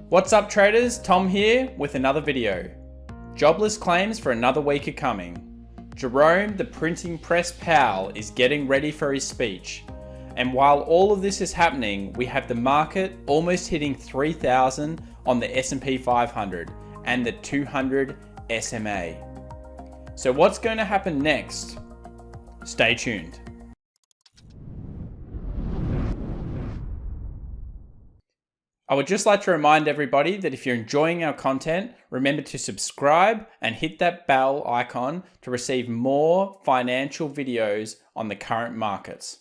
What's up traders, Tom here with another video. Jobless claims for another week are coming. Jerome the printing press Powell is getting ready for his speech. And while all of this is happening, we have the market almost hitting 3,000 on the S&P 500 and the 200 SMA. So what's going to happen next? Stay tuned. I would just like to remind everybody that if you're enjoying our content, remember to subscribe and hit that bell icon to receive more financial videos on the current markets.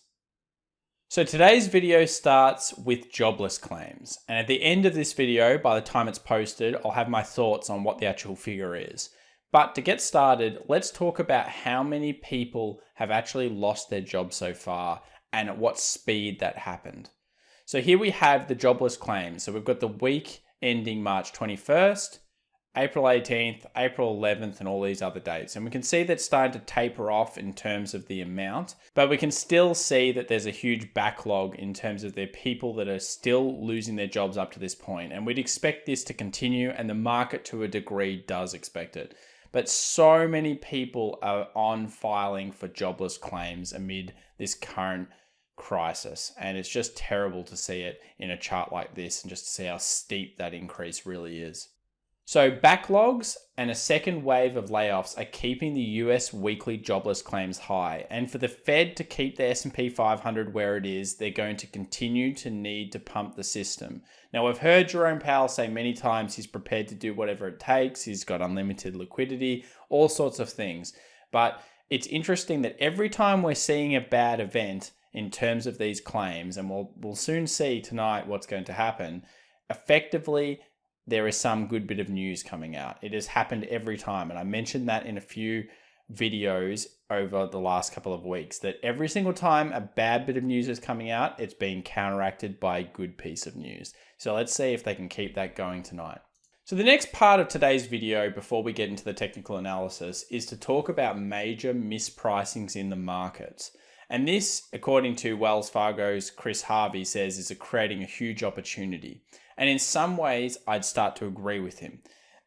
So today's video starts with jobless claims. And at the end of this video, by the time it's posted, I'll have my thoughts on what the actual figure is. But to get started, let's talk about how many people have actually lost their job so far and at what speed that happened. So here we have the jobless claims. So we've got the week ending March 21st, April 18th, April 11th, and all these other dates. And we can see that it's starting to taper off in terms of the amount, but we can still see that there's a huge backlog in terms of the people that are still losing their jobs up to this point. And we'd expect this to continue, and the market to a degree does expect it. But so many people are on filing for jobless claims amid this current crisis, and it's just terrible to see it in a chart like this and just to see how steep that increase really is. So backlogs and a second wave of layoffs are keeping the US weekly jobless claims high, and for the Fed to keep the S&P 500 where it is, they're going to continue to need to pump the system. Now, we've heard Jerome Powell say many times he's prepared to do whatever it takes, he's got unlimited liquidity, all sorts of things, but it's interesting that every time we're seeing a bad event in terms of these claims, and we'll soon see tonight what's going to happen, effectively, there is some good bit of news coming out. It has happened every time, and I mentioned that in a few videos over the last couple of weeks, that every single time a bad bit of news is coming out, it's being counteracted by a good piece of news. So let's see if they can keep that going tonight. So the next part of today's video, before we get into the technical analysis, is to talk about major mispricings in the markets. And this, according to Wells Fargo's Chris Harvey, says is creating a huge opportunity. And in some ways, I'd start to agree with him.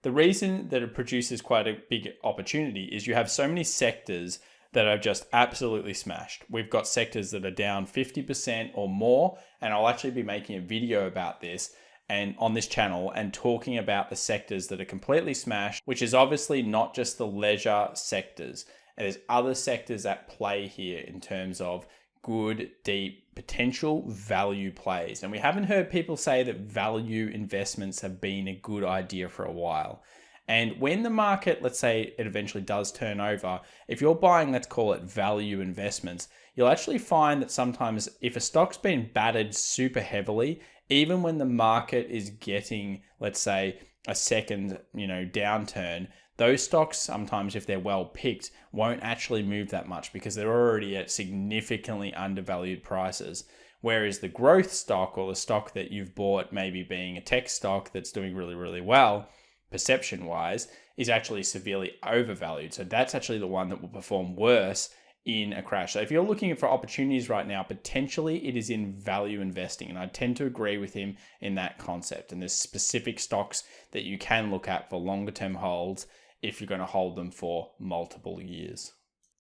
The reason that it produces quite a big opportunity is you have so many sectors that are just absolutely smashed. We've got sectors that are down 50% or more, and I'll actually be making a video about this and on this channel and talking about the sectors that are completely smashed, which is obviously not just the leisure sectors. And there's other sectors at play here in terms of good, deep, potential value plays. And we haven't heard people say that value investments have been a good idea for a while. And when the market, let's say it eventually does turn over, if you're buying, let's call it value investments, you'll actually find that sometimes if a stock's been battered super heavily, even when the market is getting, let's say, a second, downturn, those stocks, sometimes if they're well picked, won't actually move that much because they're already at significantly undervalued prices. Whereas the growth stock, or the stock that you've bought, maybe being a tech stock that's doing really, really well, perception-wise, is actually severely overvalued. So that's actually the one that will perform worse in a crash. So if you're looking for opportunities right now, potentially it is in value investing. And I tend to agree with him in that concept. And there's specific stocks that you can look at for longer term holds if you're going to hold them for multiple years.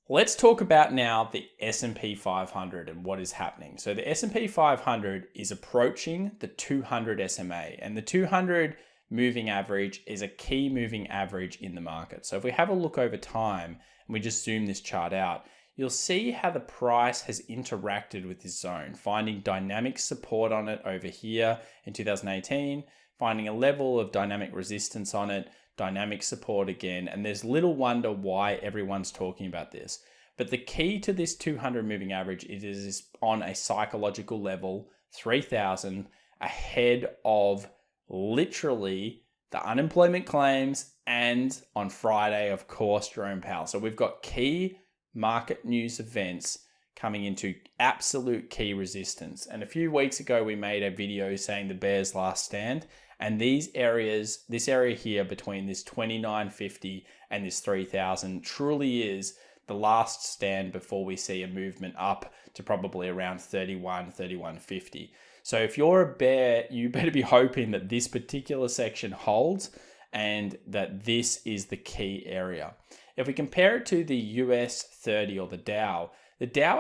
Let's talk about now the S&P 500 and what is happening. So the S&P 500 is approaching the 200 SMA, and the 200 moving average is a key moving average in the market. So if we have a look over time and we just zoom this chart out, you'll see how the price has interacted with this zone, finding dynamic support on it over here in 2018, finding a level of dynamic resistance on it, dynamic support again, and there's little wonder why everyone's talking about this. But the key to this 200 moving average is on a psychological level, 3,000, ahead of literally the unemployment claims, and on Friday, of course, Jerome Powell. So we've got key market news events coming into absolute key resistance. And a few weeks ago, we made a video saying the bear's last stand. And these areas, this area here between this 2950 and this 3000 truly is the last stand before we see a movement up to probably around 3150. So if you're a bear, you better be hoping that this particular section holds and that this is the key area. If we compare it to the US 30 or the Dow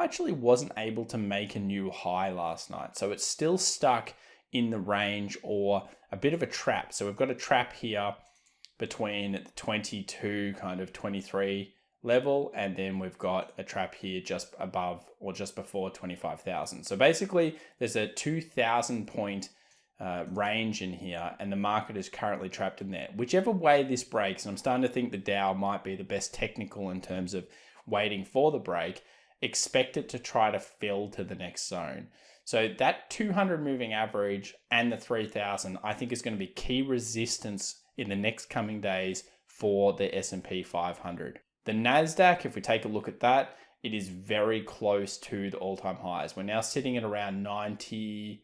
actually wasn't able to make a new high last night. So it's still stuck in the range or a bit of a trap. So we've got a trap here between the 22, kind of 23 level, and then we've got a trap here just above or just before 25,000. So basically there's a 2,000 point range in here, and the market is currently trapped in there. Whichever way this breaks, and I'm starting to think the Dow might be the best technical in terms of waiting for the break, expect it to try to fill to the next zone. So that 200 moving average and the 3,000, I think is going to be key resistance in the next coming days for the S&P 500. The NASDAQ, if we take a look at that, it is very close to the all-time highs. We're now sitting at around 90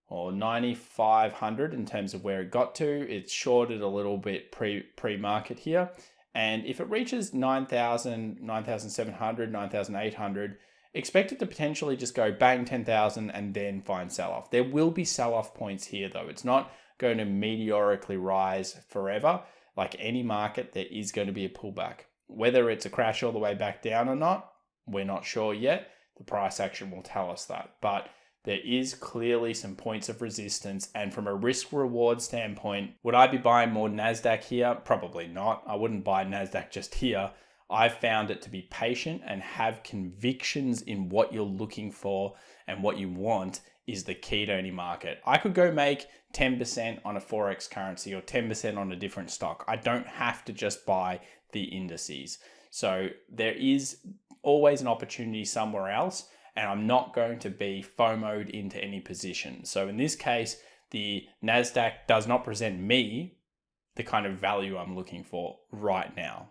or 9,500 in terms of where it got to. It's shorted a little bit pre-market here. And if it reaches 9,000, 9,700, 9,800, expect it to potentially just go bang 10,000 and then find sell-off. There will be sell-off points here though. It's not going to meteorically rise forever. Like any market, there is going to be a pullback. Whether it's a crash all the way back down or not, we're not sure yet. The price action will tell us that. But there is clearly some points of resistance. And from a risk reward standpoint, would I be buying more NASDAQ here? Probably not. I wouldn't buy NASDAQ just here. I've found it to be patient and have convictions in what you're looking for, and what you want is the key to any market. I could go make 10% on a Forex currency or 10% on a different stock. I don't have to just buy the indices. So there is always an opportunity somewhere else, and I'm not going to be FOMO'd into any position. So in this case, the NASDAQ does not present me the kind of value I'm looking for right now.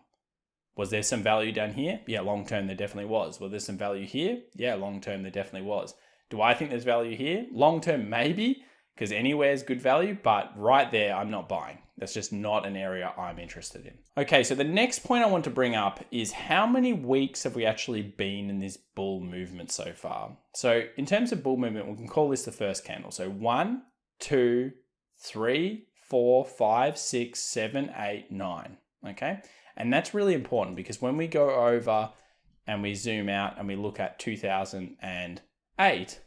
Was there some value down here? Yeah, long term there definitely was. Was there some value here? Yeah, long term there definitely was. Do I think there's value here? Long term maybe, because anywhere is good value, but right there I'm not buying. That's just not an area I'm interested in. Okay, so the next point I want to bring up is how many weeks have we actually been in this bull movement so far? So in terms of bull movement, we can call this the first candle. So 1, 2, 3, 4, 5, 6, 7, 8, 9. Okay. And that's really important because when we go over and we zoom out and we look at 2008,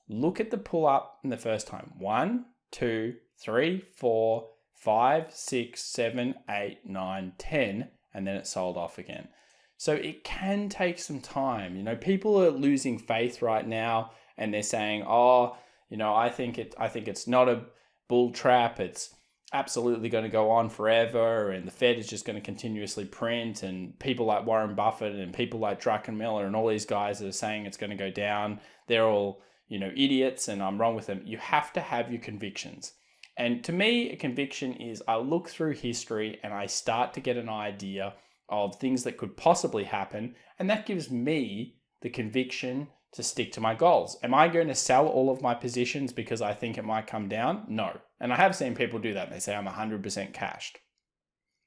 look at the pull up in the first time. 1, 2, 3, 4, 5, 6, 7, 8, 9, 10, and then it sold off again. So it can take some time. You know, people are losing faith right now and they're saying, oh, you know, I think it's not a bull trap. It's absolutely going to go on forever, and the Fed is just going to continuously print, and people like Warren Buffett and people like Druckenmiller and all these guys that are saying it's going to go down, they're all, you know, idiots and I'm wrong with them. You have to have your convictions. And to me, a conviction is I look through history and I start to get an idea of things that could possibly happen, and that gives me the conviction to stick to my goals. Am I going to sell all of my positions because I think it might come down? No. And I have seen people do that. And they say I'm 100% cashed.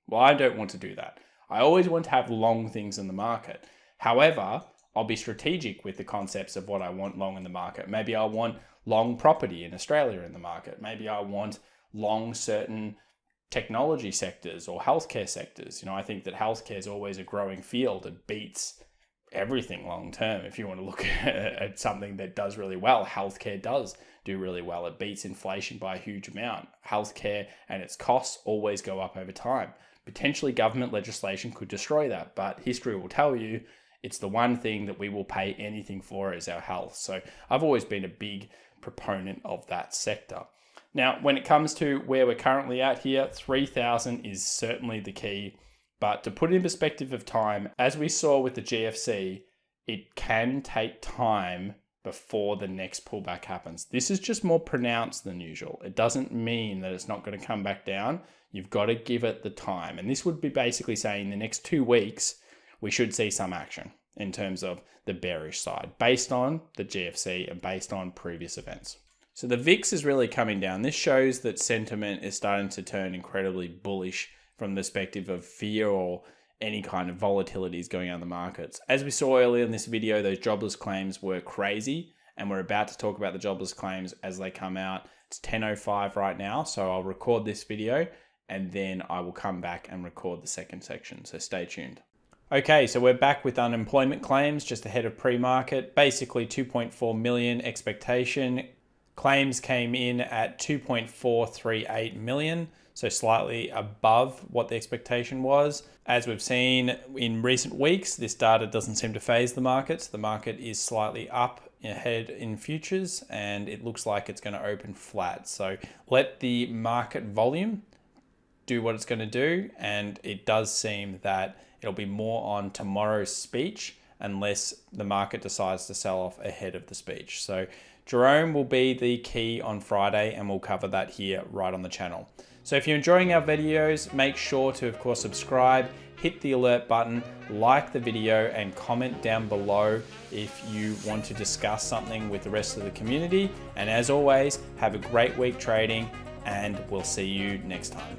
Well, I don't want to do that. I always want to have long things in the market. However, I'll be strategic with the concepts of what I want long in the market. Maybe I want long property in Australia in the market. Maybe I want long certain technology sectors or healthcare sectors. You know, I think that healthcare is always a growing field. It beats everything long term. If you want to look at something that does really well, healthcare does do really well. It beats inflation by a huge amount. Healthcare and its costs always go up over time. Potentially government legislation could destroy that, but history will tell you it's the one thing that we will pay anything for is our health. So I've always been a big proponent of that sector. Now, when it comes to where we're currently at here, 3,000 is certainly the key. But to put it in perspective of time, as we saw with the GFC, it can take time before the next pullback happens. This is just more pronounced than usual. It doesn't mean that it's not going to come back down. You've got to give it the time. And this would be basically saying the next 2 weeks, we should see some action in terms of the bearish side based on the GFC and based on previous events. So the VIX is really coming down. This shows that sentiment is starting to turn incredibly bullish from the perspective of fear or any kind of volatilities going on in the markets. As we saw earlier in this video, those jobless claims were crazy and we're about to talk about the jobless claims as they come out. It's 10:05 right now, so I'll record this video and then I will come back and record the second section, so stay tuned. Okay, so we're back with unemployment claims just ahead of pre-market. Basically 2.4 million expectation. Claims came in at 2.438 million, so slightly above what the expectation was. As we've seen in recent weeks, this data doesn't seem to phase the markets. The market is slightly up ahead in futures, and it looks like it's going to open flat. So let the market volume do what it's going to do, and it does seem that it'll be more on tomorrow's speech unless the market decides to sell off ahead of the speech. So Jerome will be the key on Friday, and we'll cover that here right on the channel. So if you're enjoying our videos, make sure to, of course, subscribe, hit the alert button, like the video, and comment down below if you want to discuss something with the rest of the community. And as always, have a great week trading, and we'll see you next time.